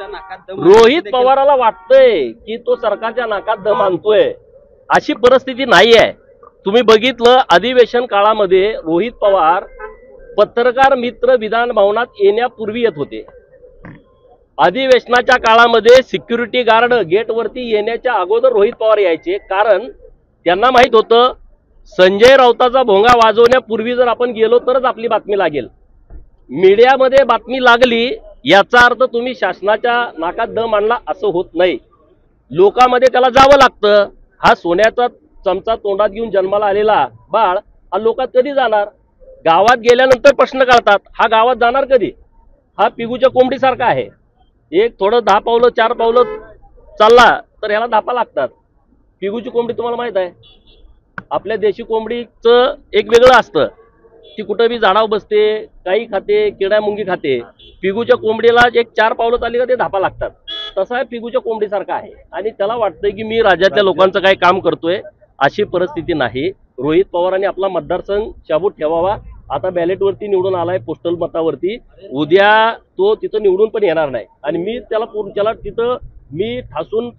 सरकारच्या नाकात दम रोहित पवाराला वाटतंय की तो सरकारच्या नाकात दम आणतोय, अशी परिस्थिती नाही आहे। तुम्ही बघितलं अधिवेशन काळामध्ये रोहित पवार पत्रकार मित्र विधान भवनात येण्यापूर्वी येत होते। अधिवेशनाच्या काळामध्ये सिक्युरिटी गार्ड गेटवरती येण्याच्या अगोदर रोहित पवार यायचे, कारण त्यांना माहित होतं संजय राऊताचा भोंगा वाजवण्यापूर्वी जर आपण गेलो तरच आपली बातमी लागेल। मीडियामध्ये बातमी लागली याचा अर्थ तुम्ही शासनाच्या नाकात दम आणला असं होत नाही, लोकांमध्ये त्याला जावं लागतं। हा सोन्याचा चमचा तोंडात घेऊन जन्माला आलेला बाळ हा लोकात कधी जाणार? गावात गेल्यानंतर प्रश्न काढतात, हा गावात जाणार कधी? हा पिगूच्या कोंबडीसारखा आहे, एक थोडं 10 पावलं 4 पावलं चालला तर ह्याला धापा लागतात। पिगूची कोंबडी तुम्हाला माहित आहे, आपल्या देशी कोंबडीचं एक वेगळं असतं, ती कुठं बी झाडावर बसते, काही खाते, किडा मुंगी खाते। पिगूच्या कोंबडीला एक 4 पावलं चालली का ते धापा लागतात, तसं आहे पिगूच्या कोंबडीसारखा आहे। आणि त्याला वाटतंय की मी राज्यातल्या लोकांचं काही काम करतोय, अशी परिस्थिती नाही। रोहित पवारांनी आपला मतदारसंघ शाबूत ठेवावा। आता बॅलेटवरती निवडून आलाय, पोस्टल मतावरती, उद्या तो तिथं निवडून पण येणार नाही आणि मी त्याला तिथं मी ठासून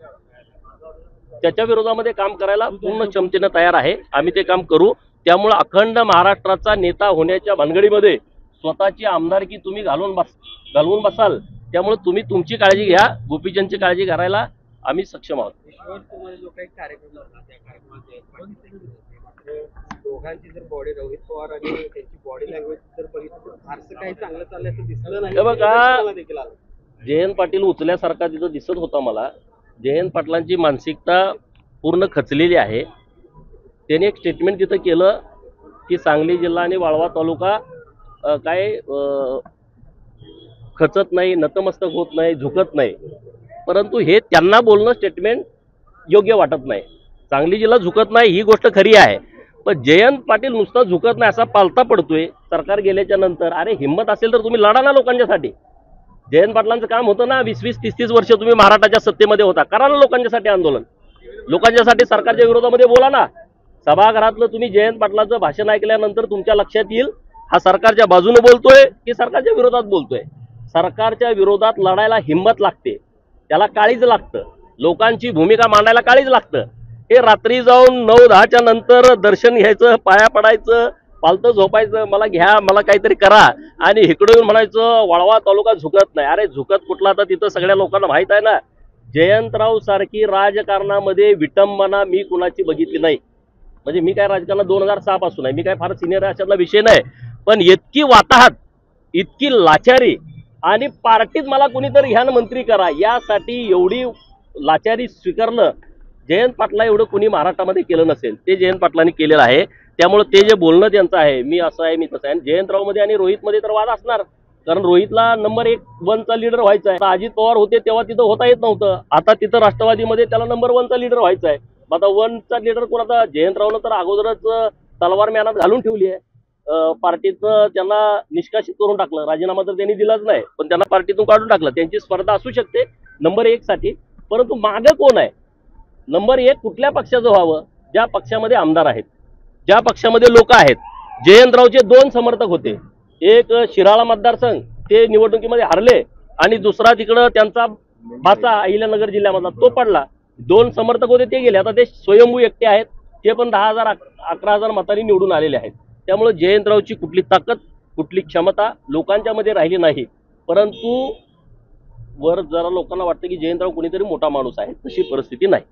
त्याच्या विरोधामध्ये काम करायला पूर्ण क्षमतेने तयार आहे। आम्ही ते काम करू। त्यामुळे अखंड महाराष्ट्राचा नेता होण्याच्या भानगडीमध्ये स्वतःची आमदारकी तुम्ही घालवून बसाल, त्यामुळे तुम्ही तुमची काळजी घ्या, गोपीचंदची काळजी करायला आम्ही सक्षम आहोत। दोघांची जर बॉडी, रोहित पवार आणि त्यांची बॉडी लँग्वेज जर बघितलं फारसं काही चांगलं चाललंय असं दिसलं नाही। बघा, जयंत पाटील उचल्यासारखा तिथं दिसत होता मला। जयंत पाटलांची मानसिकता पूर्ण खचलेली आहे। त्यांनी एक स्टेटमेंट तिथं केलं की सांगली जिल्हा आणि वाळवा तालुका काय खचत नाही, नतमस्तक होत नाही, झुकत नाही, परंतु हे त्यांना बोलणं स्टेटमेंट योग्य वाटत नाही। सांगली जिल्हा झुकत नाही ही गोष्ट खरी आहे, पण जयंत पाटील नुसता झुकत नाही असा पालता पडतोय सरकार गेल्याच्या नंतर। अरे हिम्मत असेल तर तुम्ही लढा ना लोकांच्यासाठी। जयंत पाटलांचं काम होतं ना, 20-20, 30-30 वर्ष तुम्ही महाराष्ट्राच्या सत्तेमध्ये होता, करा ना लोकांच्यासाठी आंदोलन, लोकांच्यासाठी सरकारच्या विरोधामध्ये बोला ना। सभागृहातलं तुम्ही जयंत पाटलांचं भाषण ऐकल्यानंतर तुमच्या लक्षात येईल हा सरकारच्या बाजूने बोलतोय की सरकारच्या विरोधात बोलतोय। सरकारच्या विरोधात लढायला हिम्मत लागते, त्याला काळीज लागतं, लोकांची भूमिका मांडायला काळीज लागतं। हे रात्री जाऊन 9-10च्या नंतर दर्शन घ्यायचं, पाया पडायचं, पालतं झोपायचं, मला घ्या, मला काहीतरी करा, आणि इकडून म्हणायचं वाळवा तालुका झुकत नाही। अरे झुकत कुठला? तर तिथं सगळ्या लोकांना माहित आहे ना, जयंतराव सारखी राजकारणामध्ये विटंबना मी कुणाची बघितली नाही। म्हणजे मी काय राजकारणात 2006 पासून आहे, मी काय फार सिनियर अशातला विषय नाही, पण इतकी वाताहत, इतकी लाचारी, आणि पार्टीत मला कुणीतरी ह्यान मंत्री करा यासाठी एवढी लाचारी स्वीकारलं जयंत पाटला एवढं कुणी महाराष्ट्रामध्ये केलं नसेल, ते जयंत पाटलांनी केलेलं आहे। त्यामुळे ते जे बोलणं त्यांचं आहे, मी असं आहे मी तसं आहे, जयंतराव मध्ये आणि रोहित मध्ये तर वाद असणार, कारण रोहितला नंबर 1चा लीडर व्हायचा आहे। अजित पवार होते तेव्हा तिथं होता येत नव्हतं, आता तिथं राष्ट्रवादीमध्ये त्याला नंबर 1चा लीडर व्हायचा आहे। आता 1चा लीडर कोणाचा? जयंतरावनं तर अगोदरच तलवार म्यानात घालून ठेवली आहे। पार्टीतनं त्यांना निष्कासित करून टाकलं, राजीनामा तर त्यांनी दिलाच नाही, पण त्यांना पार्टीतून काढून टाकलं। त्यांची स्पर्धा असू शकते नंबर 1 साठी, परंतु मागे कोण आहे? नंबर 1 कुठल्या पक्षाचं व्हावं? ज्या पक्षामध्ये आमदार आहेत, ज्या पक्षामध्ये लोक आहेत। जयंतरावचे 2 समर्थक होते, एक शिराळा मतदारसंघ ते निवडणुकीमध्ये हरले, आणि दुसरा तिकडं त्यांचा भाचा अहिल्यानगर जिल्ह्यामधला तो पडला। 2 समर्थक होते ते गेले, आता ते स्वयंभू एकटे आहेत, ते पण 10,000 11,000 मतांनी निवडून आलेले आहेत। त्यामुळे जयंतरावची कुठली ताकद, कुठली क्षमता लोकांच्या मध्ये राहिली नाही, परंतु वर जरा लोकांना वाटतं की जयंतराव कुणीतरी मोठा माणूस आहे, तशी परिस्थिती नाही।